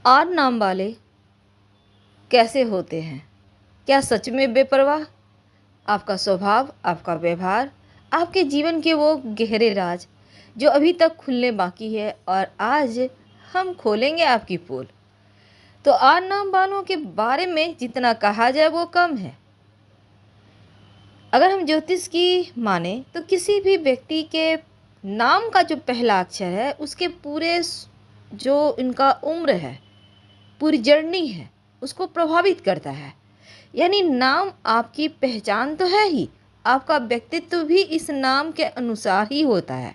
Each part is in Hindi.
आर नाम वाले कैसे होते हैं? क्या सच में बेपरवाह? आपका स्वभाव, आपका व्यवहार, आपके जीवन के वो गहरे राज जो अभी तक खुलने बाकी है और आज हम खोलेंगे आपकी पोल। तो आर नाम वालों के बारे में जितना कहा जाए वो कम है। अगर हम ज्योतिष की माने तो किसी भी व्यक्ति के नाम का जो पहला अक्षर है उसके पूरे जो इनका उम्र है, पूरी जर्नी है, उसको प्रभावित करता है। यानी नाम आपकी पहचान तो है ही, आपका व्यक्तित्व भी इस नाम के अनुसार ही होता है।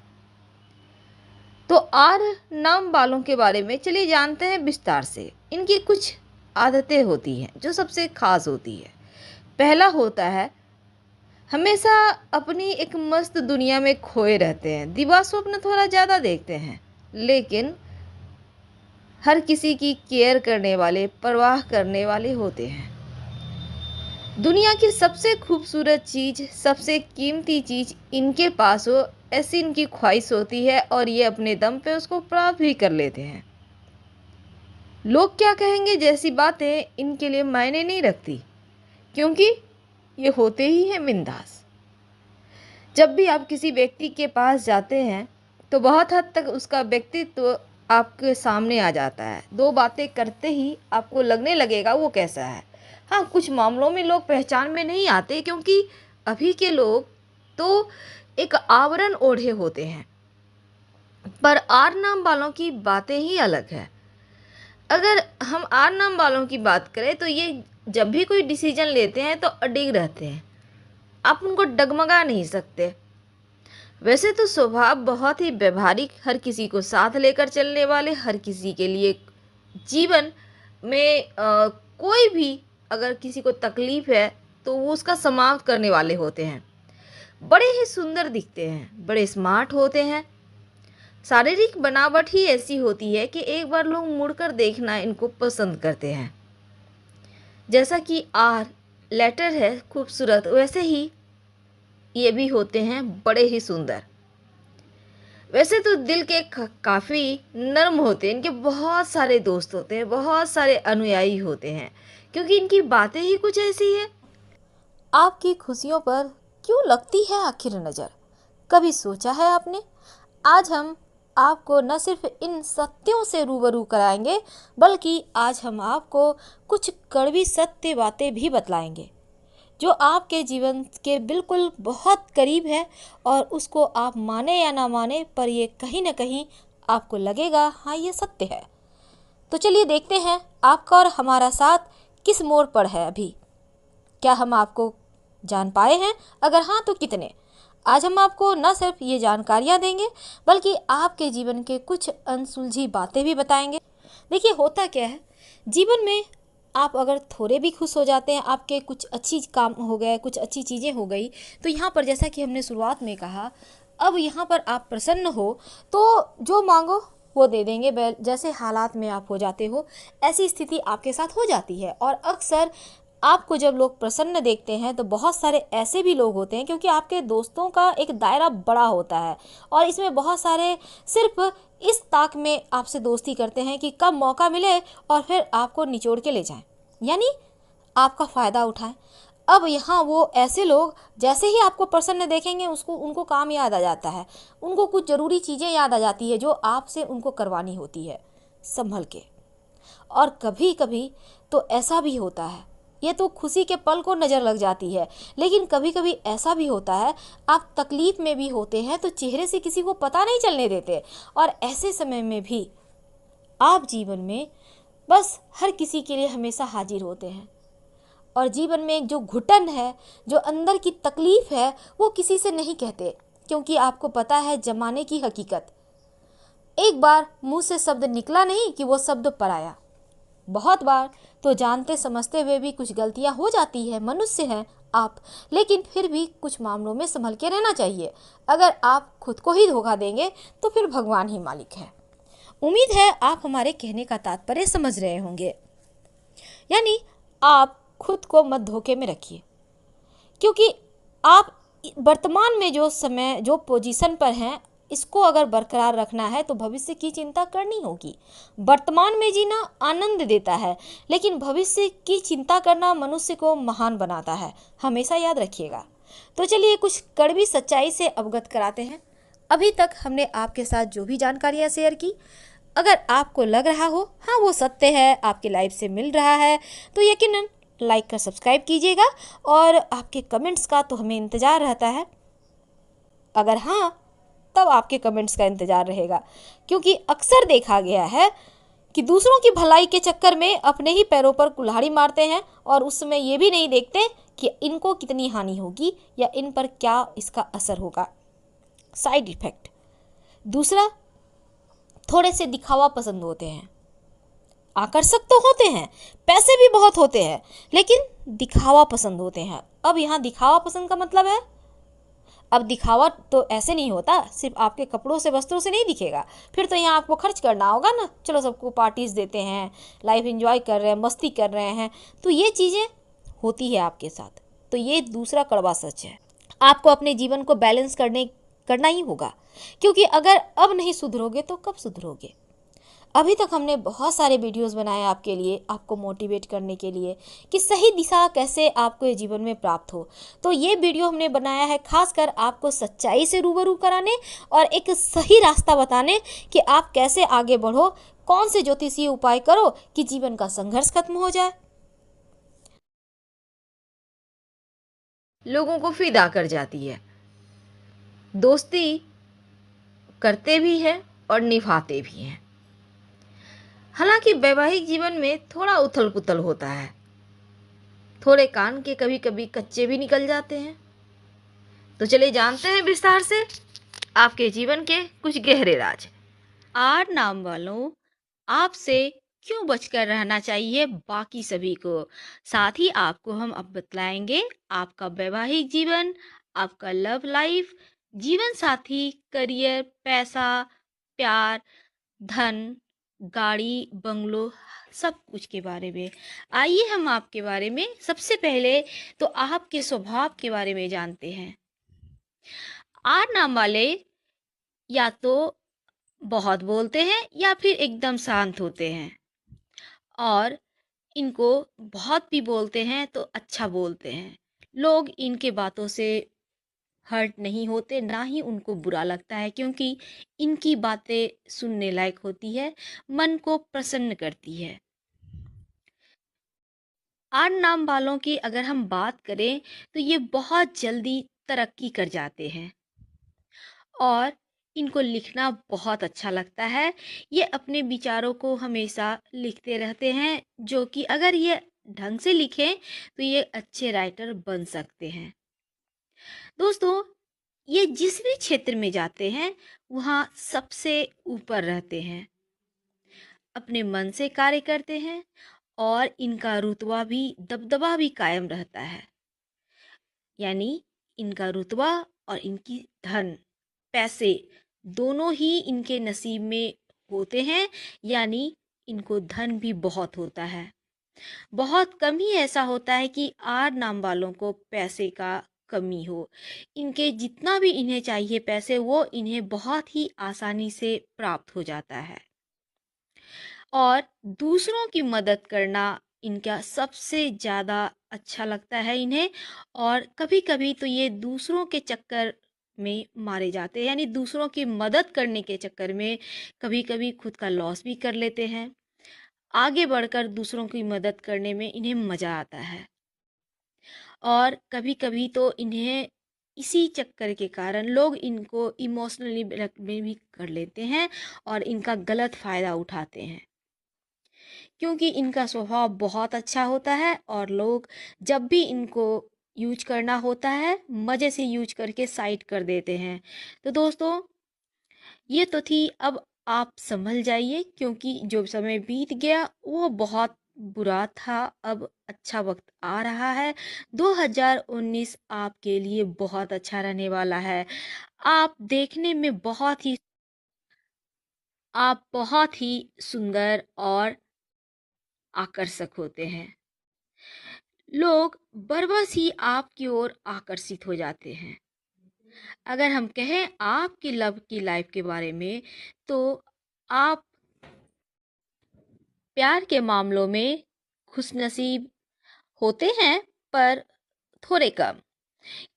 तो आर नाम वालों के बारे में चलिए जानते हैं विस्तार से। इनकी कुछ आदतें होती हैं जो सबसे खास होती है। पहला होता है, हमेशा अपनी एक मस्त दुनिया में खोए रहते हैं, दिवा स्वप्न थोड़ा ज़्यादा देखते हैं, लेकिन हर किसी की केयर करने वाले, परवाह करने वाले होते हैं। दुनिया की सबसे खूबसूरत चीज़, सबसे कीमती चीज़ इनके पास हो, ऐसी इनकी ख्वाहिश होती है और ये अपने दम पे उसको प्राप्त भी कर लेते हैं। लोग क्या कहेंगे जैसी बातें इनके लिए मायने नहीं रखती, क्योंकि ये होते ही हैं बिंदास। जब भी आप किसी व्यक्ति के पास जाते हैं तो बहुत हद तक उसका व्यक्तित्व आपके सामने आ जाता है। दो बातें करते ही आपको लगने लगेगा वो कैसा है। हाँ, कुछ मामलों में लोग पहचान में नहीं आते, क्योंकि अभी के लोग तो एक आवरण ओढ़े होते हैं। पर आर नाम वालों की बातें ही अलग है। अगर हम आर नाम वालों की बात करें तो ये जब भी कोई डिसीजन लेते हैं तो अडिग रहते हैं, आप उनको डगमगा नहीं सकते। वैसे तो स्वभाव बहुत ही व्यवहारिक, हर किसी को साथ लेकर चलने वाले, हर किसी के लिए जीवन में कोई भी अगर किसी को तकलीफ है तो वो उसका समाप्त करने वाले होते हैं। बड़े ही सुंदर दिखते हैं, बड़े स्मार्ट होते हैं। शारीरिक बनावट ही ऐसी होती है कि एक बार लोग मुड़कर देखना इनको पसंद करते हैं। जैसा कि आर लेटर है खूबसूरत, वैसे ही ये भी होते हैं बड़े ही सुंदर। वैसे तो दिल के काफ़ी नर्म होते हैं, इनके बहुत सारे दोस्त होते हैं, बहुत सारे अनुयायी होते हैं, क्योंकि इनकी बातें ही कुछ ऐसी है। आपकी खुशियों पर क्यों लगती है आखिर नज़र, कभी सोचा है आपने? आज हम आपको न सिर्फ इन सत्यों से रूबरू कराएंगे, बल्कि आज हम आपको कुछ कड़वी सत्य बातें भी बतलाएंगे जो आपके जीवन के बिल्कुल बहुत करीब है, और उसको आप माने या ना माने पर ये कहीं ना कहीं आपको लगेगा हाँ ये सत्य है। तो चलिए देखते हैं आपका और हमारा साथ किस मोड़ पर है अभी। क्या हम आपको जान पाए हैं? अगर हाँ तो कितने? आज हम आपको न सिर्फ ये जानकारियाँ देंगे, बल्कि आपके जीवन के कुछ अनसुलझी बातें भी बताएंगे। देखिए होता क्या है, जीवन में आप अगर थोड़े भी खुश हो जाते हैं, आपके कुछ अच्छी काम हो गए, कुछ अच्छी चीज़ें हो गई, तो यहाँ पर जैसा कि हमने शुरुआत में कहा, अब यहाँ पर आप प्रसन्न हो तो जो मांगो वो दे देंगे। जैसे हालात में आप हो जाते हो, ऐसी स्थिति आपके साथ हो जाती है। और अक्सर आपको जब लोग प्रसन्न देखते हैं तो बहुत सारे ऐसे भी लोग होते हैं, क्योंकि आपके दोस्तों का एक दायरा बड़ा होता है और इसमें बहुत सारे सिर्फ इस ताक में आपसे दोस्ती करते हैं कि कब मौका मिले और फिर आपको निचोड़ के ले जाएं, यानी आपका फ़ायदा उठाएं। अब यहाँ वो ऐसे लोग जैसे ही आपको प्रसन्न देखेंगे उनको काम याद आ जाता है, उनको कुछ ज़रूरी चीज़ें याद आ जाती है जो आपसे उनको करवानी होती है संभल के। और कभी कभी तो ऐसा भी होता है, ये तो खुशी के पल को नज़र लग जाती है, लेकिन कभी कभी ऐसा भी होता है आप तकलीफ़ में भी होते हैं तो चेहरे से किसी को पता नहीं चलने देते, और ऐसे समय में भी आप जीवन में बस हर किसी के लिए हमेशा हाजिर होते हैं। और जीवन में जो घुटन है, जो अंदर की तकलीफ़ है, वो किसी से नहीं कहते, क्योंकि आपको पता है जमाने की हकीकत। एक बार मुंह से शब्द निकला नहीं कि वो शब्द पराया। बहुत बार तो जानते समझते हुए भी कुछ गलतियां हो जाती है, मनुष्य हैं आप, लेकिन फिर भी कुछ मामलों में संभल के रहना चाहिए। अगर आप खुद को ही धोखा देंगे तो फिर भगवान ही मालिक है। उम्मीद है आप हमारे कहने का तात्पर्य समझ रहे होंगे। यानी आप खुद को मत धोखे में रखिए, क्योंकि आप वर्तमान में जो समय जो पोजीशन पर हैं, इसको अगर बरकरार रखना है तो भविष्य की चिंता करनी होगी। वर्तमान में जीना आनंद देता है, लेकिन भविष्य की चिंता करना मनुष्य को महान बनाता है, हमेशा याद रखिएगा। तो चलिए कुछ कड़वी सच्चाई से अवगत कराते हैं। अभी तक हमने आपके साथ जो भी जानकारियाँ शेयर की, अगर आपको लग रहा हो हाँ वो सत्य है, आपकी लाइफ से मिल रहा है, तो यकीनन लाइक कर सब्सक्राइब कीजिएगा। और आपके कमेंट्स का तो हमें इंतज़ार रहता है। अगर हाँ, तब आपके कमेंट्स का इंतज़ार रहेगा, क्योंकि अक्सर देखा गया है कि दूसरों की भलाई के चक्कर में अपने ही पैरों पर कुल्हाड़ी मारते हैं और उस समय ये भी नहीं देखते कि इनको कितनी हानि होगी या इन पर क्या इसका असर होगा, साइड इफेक्ट। दूसरा, थोड़े से दिखावा पसंद होते हैं, आकर्षक तो होते हैं, पैसे भी बहुत होते हैं, लेकिन दिखावा पसंद होते हैं। अब यहाँ दिखावा पसंद का मतलब है, अब दिखावा तो ऐसे नहीं होता, सिर्फ आपके कपड़ों से वस्त्रों से नहीं दिखेगा, फिर तो यहाँ आपको खर्च करना होगा ना। चलो सबको पार्टीज देते हैं, लाइफ एंजॉय कर रहे हैं, मस्ती कर रहे हैं, तो ये चीज़ें होती है आपके साथ। तो ये दूसरा कड़वा सच है, आपको अपने जीवन को बैलेंस करना ही होगा, क्योंकि अगर अब नहीं सुधरोगे तो कब सुधरोगे। अभी तक हमने बहुत सारे वीडियोस बनाए आपके लिए, आपको मोटिवेट करने के लिए कि सही दिशा कैसे आपको ये जीवन में प्राप्त हो। तो ये वीडियो हमने बनाया है खासकर आपको सच्चाई से रूबरू कराने और एक सही रास्ता बताने कि आप कैसे आगे बढ़ो, कौन से ज्योतिषीय उपाय करो कि जीवन का संघर्ष खत्म हो जाए। लोगों को फिदा कर जाती है, दोस्ती करते भी हैं और निभाते भी हैं। हालांकि वैवाहिक जीवन में थोड़ा उथल पुथल होता है, थोड़े कान के कभी कभी कच्चे भी निकल जाते हैं। तो चलिए जानते हैं विस्तार से आपके जीवन के कुछ गहरे राज। 8 नाम वालों, आपसे क्यों बचकर रहना चाहिए बाकी सभी को। साथ ही आपको हम अब बतलाएंगे आपका वैवाहिक जीवन, आपका लव लाइफ, जीवन साथी, करियर, पैसा, प्यार, धन, गाड़ी, बंगलो, सब कुछ के बारे में। आइए हम आपके बारे में सबसे पहले तो आपके स्वभाव के बारे में जानते हैं। 8 नाम वाले या तो बहुत बोलते हैं या फिर एकदम शांत होते हैं, और इनको बहुत भी बोलते हैं तो अच्छा बोलते हैं। लोग इनके बातों से हर्ट नहीं होते, ना ही उनको बुरा लगता है, क्योंकि इनकी बातें सुनने लायक होती है, मन को प्रसन्न करती है। 8 नाम वालों की अगर हम बात करें तो ये बहुत जल्दी तरक्की कर जाते हैं और इनको लिखना बहुत अच्छा लगता है। ये अपने विचारों को हमेशा लिखते रहते हैं, जो कि अगर ये ढंग से लिखें तो ये अच्छे राइटर बन सकते हैं। दोस्तों, ये जिस भी क्षेत्र में जाते हैं वहाँ सबसे ऊपर रहते हैं, अपने मन से कार्य करते हैं और इनका रुतबा भी दबदबा भी कायम रहता है। यानी इनका रुतबा और इनकी धन, पैसे दोनों ही इनके नसीब में होते हैं, यानी इनको धन भी बहुत होता है। बहुत कम ही ऐसा होता है कि 8 नाम वालों को पैसे का कमी हो। इनके जितना भी इन्हें चाहिए पैसे, वो इन्हें बहुत ही आसानी से प्राप्त हो जाता है। और दूसरों की मदद करना इनका सबसे ज़्यादा अच्छा लगता है इन्हें। और कभी-कभी तो ये दूसरों के चक्कर में मारे जाते हैं, यानी दूसरों की मदद करने के चक्कर में कभी-कभी खुद का लॉस भी कर लेते हैं। आगे बढ़कर दूसरों की मदद करने में इन्हें मज़ा आता है, और कभी-कभी तो इन्हें इसी चक्कर के कारण लोग इनको इमोशनली ब्लैकमेल भी कर लेते हैं और इनका गलत फ़ायदा उठाते हैं, क्योंकि इनका स्वभाव बहुत अच्छा होता है और लोग जब भी इनको यूज करना होता है मज़े से यूज करके साइड कर देते हैं। तो दोस्तों, ये तो थी, अब आप संभल जाइए, क्योंकि जो समय बीत गया वो बहुत बुरा था। अब अच्छा वक्त आ रहा है, 2019 आपके लिए बहुत अच्छा रहने वाला है। आप देखने में आप बहुत ही सुंदर और आकर्षक होते हैं। लोग बरबस ही आपकी ओर आकर्षित हो जाते हैं। अगर हम कहें आपकी लव की लाइफ के बारे में, तो आप प्यार के मामलों में खुशनसीब होते हैं, पर थोड़े कम,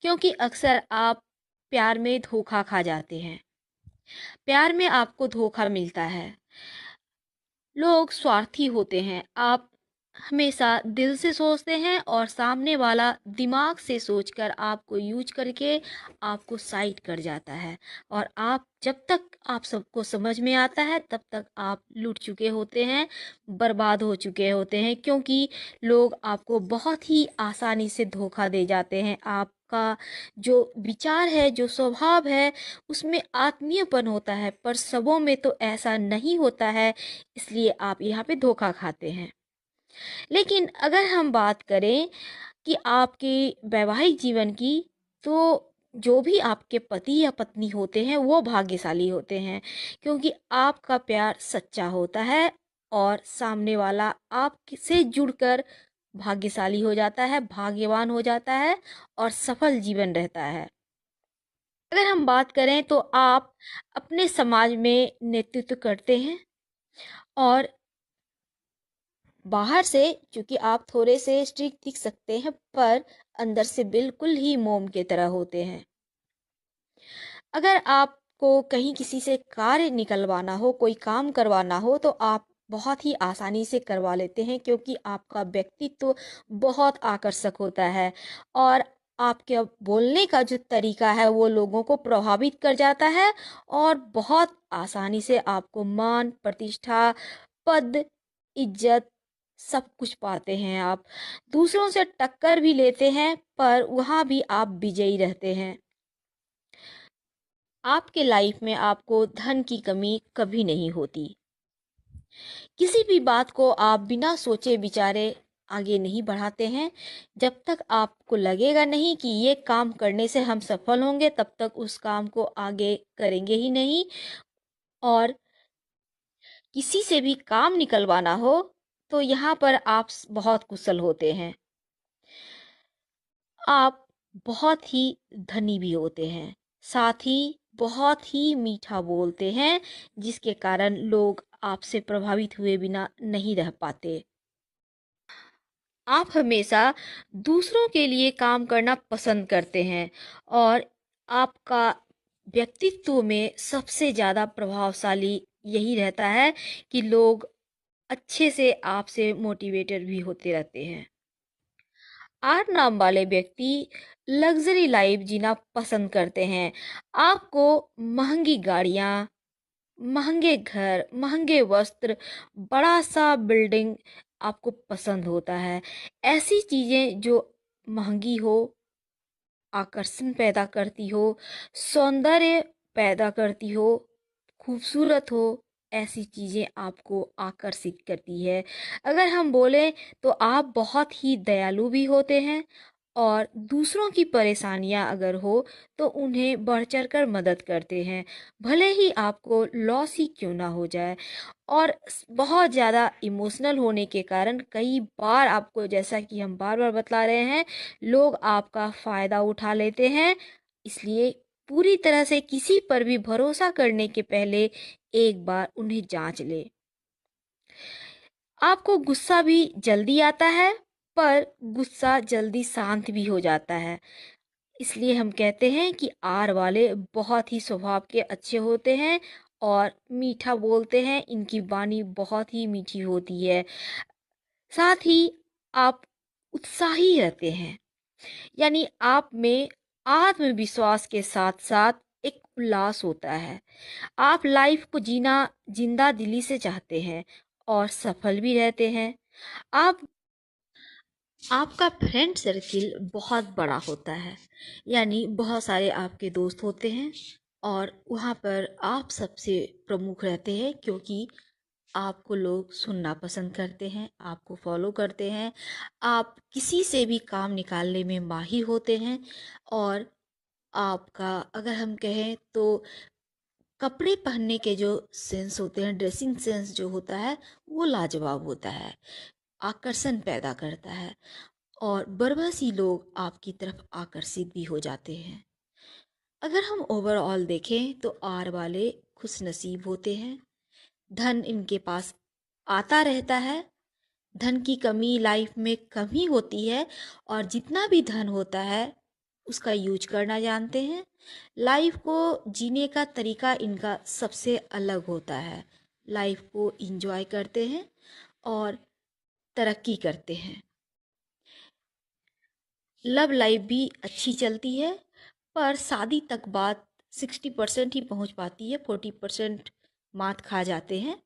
क्योंकि अक्सर आप प्यार में धोखा खा जाते हैं। प्यार में आपको धोखा मिलता है। लोग स्वार्थी होते हैं। आप हमेशा दिल से सोचते हैं और सामने वाला दिमाग से सोचकर आपको यूज करके आपको साइड कर जाता है। और आप जब तक आप सबको समझ में आता है तब तक आप लूट चुके होते हैं, बर्बाद हो चुके होते हैं, क्योंकि लोग आपको बहुत ही आसानी से धोखा दे जाते हैं। आपका जो विचार है, जो स्वभाव है, उसमें आत्मीयपन होता है, पर सबों में तो ऐसा नहीं होता है, इसलिए आप यहाँ पे धोखा खाते हैं। लेकिन अगर हम बात करें कि आपके वैवाहिक जीवन की, तो जो भी आपके पति या पत्नी होते हैं वो भाग्यशाली होते हैं, क्योंकि आपका प्यार सच्चा होता है और सामने वाला आपसे जुड़कर भाग्यशाली हो जाता है, भाग्यवान हो जाता है और सफल जीवन रहता है। अगर हम बात करें तो आप अपने समाज में नेतृत्व करते हैं, और बाहर से क्योंकि आप थोड़े से स्ट्रिक्ट दिख सकते हैं, पर अंदर से बिल्कुल ही मोम की तरह होते हैं। अगर आपको कहीं किसी से कार्य निकलवाना हो, कोई काम करवाना हो, तो आप बहुत ही आसानी से करवा लेते हैं, क्योंकि आपका व्यक्तित्व बहुत आकर्षक होता है और आपके बोलने का जो तरीका है वो लोगों को प्रभावित कर जाता है, और बहुत आसानी से आपको मान, प्रतिष्ठा, पद, इज्जत सब कुछ पाते हैं। आप दूसरों से टक्कर भी लेते हैं, पर वहाँ भी आप विजयी रहते हैं। आपके लाइफ में आपको धन की कमी कभी नहीं होती। किसी भी बात को आप बिना सोचे विचारे आगे नहीं बढ़ाते हैं। जब तक आपको लगेगा नहीं कि ये काम करने से हम सफल होंगे, तब तक उस काम को आगे करेंगे ही नहीं। और किसी से भी काम निकलवाना हो तो यहाँ पर आप बहुत कुशल होते हैं। आप बहुत ही धनी भी होते हैं, साथ ही बहुत ही मीठा बोलते हैं, जिसके कारण लोग आपसे प्रभावित हुए बिना नहीं रह पाते। आप हमेशा दूसरों के लिए काम करना पसंद करते हैं, और आपका व्यक्तित्व में सबसे ज़्यादा प्रभावशाली यही रहता है कि लोग अच्छे से आपसे मोटिवेटेड भी होते रहते हैं। 8 नाम वाले व्यक्ति लग्जरी लाइफ जीना पसंद करते हैं। आपको महंगी गाड़ियाँ, महंगे घर, महंगे वस्त्र, बड़ा सा बिल्डिंग आपको पसंद होता है। ऐसी चीज़ें जो महंगी हो, आकर्षण पैदा करती हो, सौंदर्य पैदा करती हो, खूबसूरत हो, ऐसी चीज़ें आपको आकर्षित करती है। अगर हम बोलें तो आप बहुत ही दयालु भी होते हैं, और दूसरों की परेशानियां अगर हो तो उन्हें बढ़ चढ़ कर मदद करते हैं, भले ही आपको लॉस ही क्यों ना हो जाए। और बहुत ज़्यादा इमोशनल होने के कारण कई बार आपको, जैसा कि हम बार बार बतला रहे हैं, लोग आपका फ़ायदा उठा लेते हैं। इसलिए पूरी तरह से किसी पर भी भरोसा करने के पहले एक बार उन्हें जांच ले। आपको गुस्सा भी जल्दी आता है, पर गुस्सा जल्दी शांत भी हो जाता है। इसलिए हम कहते हैं कि आर वाले बहुत ही स्वभाव के अच्छे होते हैं और मीठा बोलते हैं, इनकी वाणी बहुत ही मीठी होती है। साथ ही आप उत्साही रहते हैं, यानी आप में आत्मविश्वास के साथ साथ एक उल्लास होता है। आप लाइफ को जीना जिंदा दिली से चाहते हैं और सफल भी रहते हैं। आप आपका फ्रेंड सर्किल बहुत बड़ा होता है, यानी बहुत सारे आपके दोस्त होते हैं, और वहाँ पर आप सबसे प्रमुख रहते हैं, क्योंकि आपको लोग सुनना पसंद करते हैं, आपको फॉलो करते हैं। आप किसी से भी काम निकालने में माहिर होते हैं, और आपका अगर हम कहें तो कपड़े पहनने के जो सेंस होते हैं, ड्रेसिंग सेंस जो होता है, वो लाजवाब होता है, आकर्षण पैदा करता है, और बरबस ही लोग आपकी तरफ आकर्षित भी हो जाते हैं। अगर हम ओवरऑल देखें तो आर वाले खुश नसीब होते हैं। धन इनके पास आता रहता है। धन की कमी लाइफ में कम ही होती है और जितना भी धन होता है उसका यूज करना जानते हैं। लाइफ को जीने का तरीका इनका सबसे अलग होता है। लाइफ को एंजॉय करते हैं और तरक्की करते हैं। लव लाइफ भी अच्छी चलती है, पर शादी तक बात 60% ही पहुंच पाती है, 40% मात खा जाते हैं।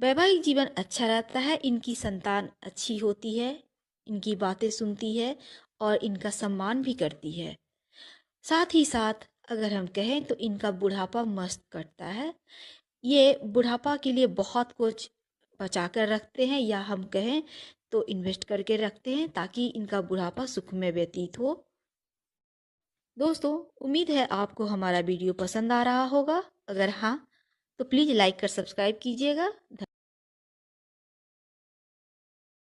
वैवाहिक जीवन अच्छा रहता है। इनकी संतान अच्छी होती है, इनकी बातें सुनती है और इनका सम्मान भी करती है। साथ ही साथ अगर हम कहें तो इनका बुढ़ापा मस्त कटता है। ये बुढ़ापा के लिए बहुत कुछ बचा कर रखते हैं, या हम कहें तो इन्वेस्ट करके रखते हैं, ताकि इनका बुढ़ापा सुख में व्यतीत हो। दोस्तों, उम्मीद है आपको हमारा वीडियो पसंद आ रहा होगा। अगर हाँ, तो प्लीज़ लाइक कर सब्सक्राइब कीजिएगा।